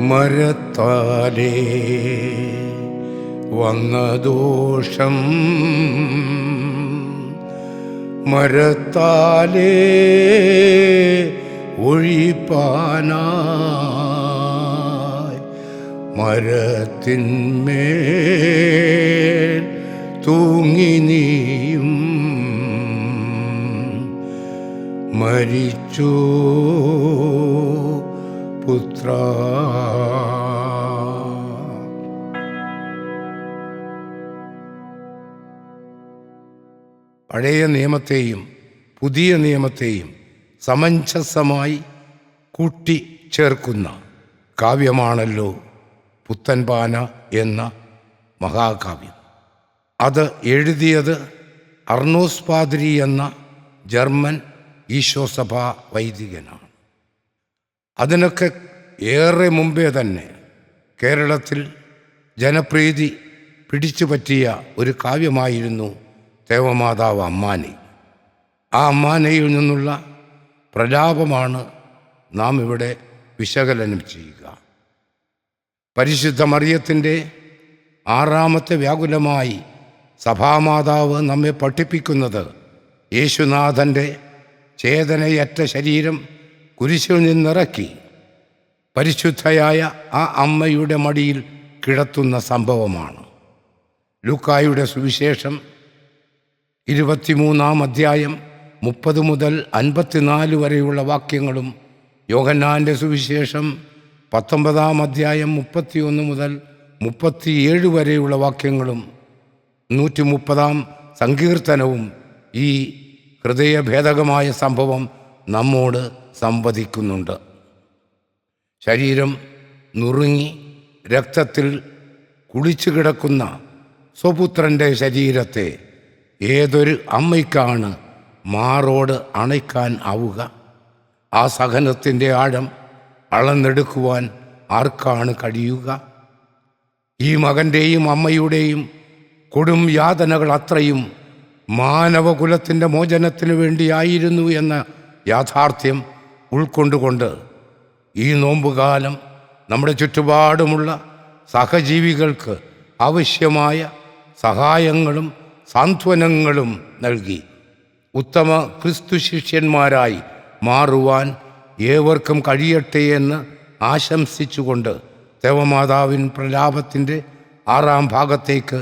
മരത്താലേ വന്ന ദോഷം മരത്താലേ ഒഴിപ്പാനായി മരത്തിന്മേൽ തൂങ്ങി നീയും മരിച്ചു പുത്ര. പഴയ നിയമത്തെയും പുതിയ നിയമത്തെയും സമഞ്ജസമായി കൂട്ടിച്ചേർക്കുന്ന കാവ്യമാണല്ലോ പുത്തൻപാന എന്ന മഹാകാവ്യം. അത് എഴുതിയത് അർണോസ് പാദ്രി എന്ന ജർമ്മൻ ഈശോസഭാ വൈദികനാണ്. അതിനൊക്കെ ഏറെ മുമ്പേ തന്നെ കേരളത്തിൽ ജനപ്രീതി പിടിച്ചു പറ്റിയ ഒരു കാവ്യമായിരുന്നു ദേവമാതാവ് അമ്മാനി. ആ അമ്മാനയിൽ നിന്നുള്ള പ്രലാപമാണ് നാം ഇവിടെ വിശകലനം ചെയ്യുക. പരിശുദ്ധ മറിയത്തിൻ്റെ ആറാമത്തെ വ്യാകുലമായി സഭാമാതാവ് നമ്മെ പഠിപ്പിക്കുന്നത് യേശുനാഥൻ്റെ ചേതനയറ്റ ശരീരം കുരിശിൽ നിന്നിറക്കി പരിശുദ്ധയായ ആ അമ്മയുടെ മടിയിൽ കിടത്തുന്ന സംഭവമാണ്. ലൂക്കായുടെ സുവിശേഷം 23-ാം അധ്യായം 30 മുതൽ 54 വരെയുള്ള വാക്യങ്ങളും യോഹന്നാൻ്റെ സുവിശേഷം 19-ാം അധ്യായം 31 മുതൽ 37 വരെയുള്ള വാക്യങ്ങളും 130-ാം സങ്കീർത്തനവും ഈ ഹൃദയഭേദകമായ സംഭവം നമ്മോട് സംവദിക്കുന്നുണ്ട്. ശരീരം നുറുങ്ങി രക്തത്തിൽ കുളിച്ചു കിടക്കുന്ന സ്വപുത്രൻ്റെ ശരീരത്തെ ഏതൊരു അമ്മയ്ക്കാണ് മാറോട് അണയ്ക്കാൻ ആവുക? ആ സഹനത്തിൻ്റെ ആഴം അളന്നെടുക്കുവാൻ ആർക്കാണ് കഴിയുക? ഈ മകൻ്റെയും അമ്മയുടെയും കൊടും യാതനകൾ അത്രയും മാനവകുലത്തിൻ്റെ മോചനത്തിനു വേണ്ടിയായിരുന്നു എന്ന യാഥാർത്ഥ്യം ഉൾക്കൊണ്ടുകൊണ്ട് ഈ നോമ്പുകാലം നമ്മുടെ ചുറ്റുപാടുമുള്ള സഹജീവികൾക്ക് ആവശ്യമായ സഹായങ്ങളും സാന്ത്വനങ്ങളും നൽകി ഉത്തമ ക്രിസ്തു ശിഷ്യന്മാരായി മാറുവാൻ ഏവർക്കും കഴിയട്ടെ എന്ന് ആശംസിച്ചുകൊണ്ട് ദേവമാതാവിൻ പ്രലാപത്തിൻ്റെ 6-ാം ഭാഗത്തേക്ക്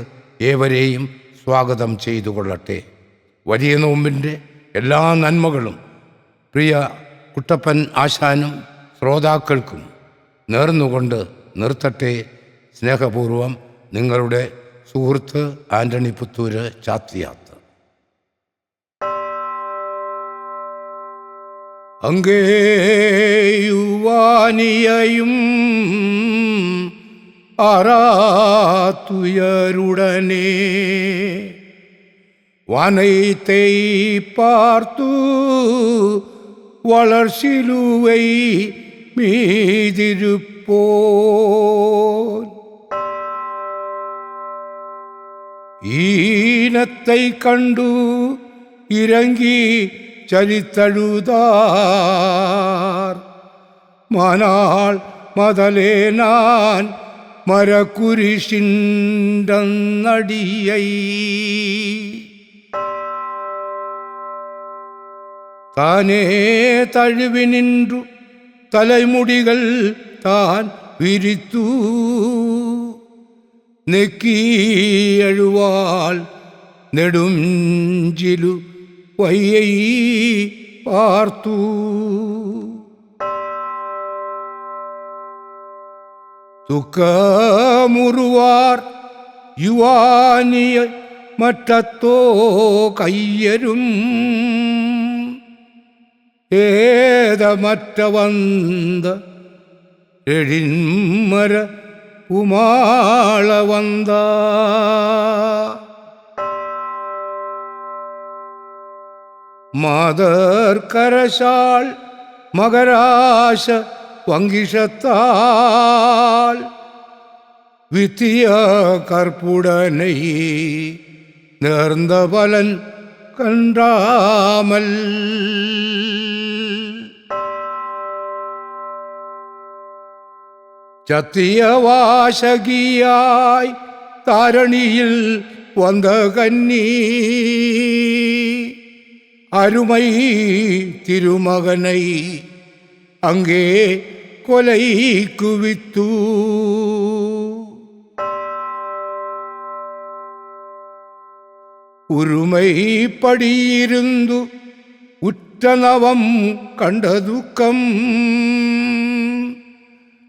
ഏവരെയും സ്വാഗതം ചെയ്തു കൊള്ളട്ടെ. വലിയ നോമ്പിൻ്റെ എല്ലാ നന്മകളും പ്രിയ കുട്ടപ്പൻ ആശാനും ശ്രോതാക്കൾക്കും നേർന്നുകൊണ്ട് നിർത്തട്ടെ. സ്നേഹപൂർവം നിങ്ങളുടെ സുഹൃത്ത് ആൻ്റണി പുത്തൂര് ചാത്തിയാത്ത്. അങ്ങേയുവാനിയയും ആറാത്തുയരുടനെ வானைத்தை பார்த்து வளர்சிலுவை மீதிருப்போன் ஈனத்தை கண்டு இறங்கி ചരിത്തഴുതാർ മാനാൾ മതലേ നാൻ മരക്കുരിശിണ്ടന്നടിയൈ താനേ തഴുവി നിന്നു തലമുടികൾ താൻ വിരിത്തു നെക്കിയഴുവാൾ നെടുഞ്ചിലു വയ്യൈ പാർത്തു ദുഃഖമുറുവാർ യുവാനിയ മറ്റത്തോ കയ്യരും ഏതമറ്റ വந்த എഴിന്മര ഉമാള വந்த മാതർക്കരശാൾ മകരാശ വങ്കിഷത്താൾ വിത്തിയ കർപ്പുടனை നേർந்த பலன் கன்றாமல் சத்தியவாசகியாய் தாரணியில் வந்த கன்னி அருமை திருமகனை அங்கே கொலை குவித்து ഉരുമൈപ്പടിയിരുന്നു ഉറ്റനവം കണ്ട ദുഃഖം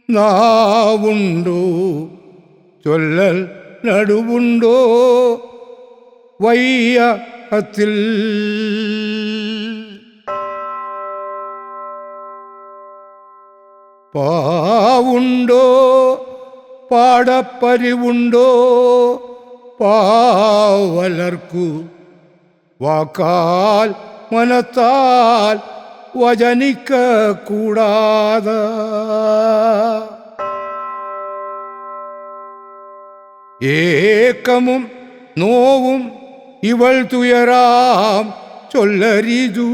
നാവുണ്ടോ ചൊല്ലൽ നടുവുണ്ടോ വയ്യത്തിൽ പാവുണ്ടോ പാടപ്പരിവുണ്ടോ പാവലർക്കു വാക്കാൽ മനത്താൽ വചനിക്ക കൂടാതെ ഏക്കമും നോവും ഇവൾ തുയരാം ചൊല്ലരിതു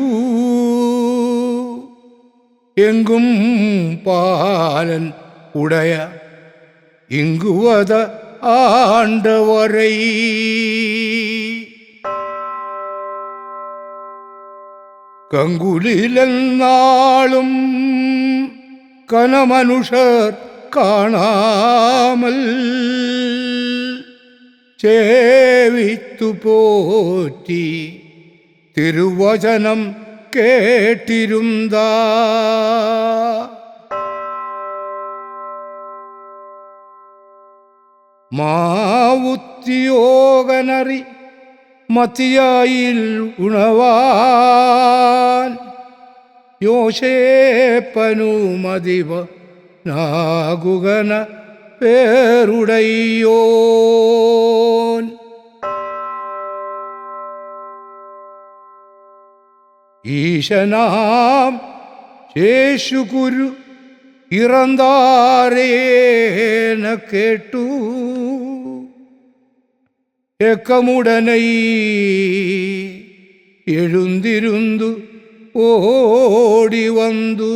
എങ്കും പാലൻ ഉടയ ഇങ്കുവത ആണ്ടവரை കങ്കുലിലെന്നാളും കനമനുഷർ കാണാമൽ ചേവിത്തു പോറ്റി തിരുവചനം കേട്ടിരുന്നാ മാവുത്തിയോഗനറി മത്തിയായിൽ ഉണവാൻ യോശേപ്പനുമതിവ നാകുകന പേരുടയോൻ ഈശനാം ശേഷുകുരു ഇറந்தாரேன கேட்டு ஏக்கமுடனை எழுந்திருந்து ஓடி வந்து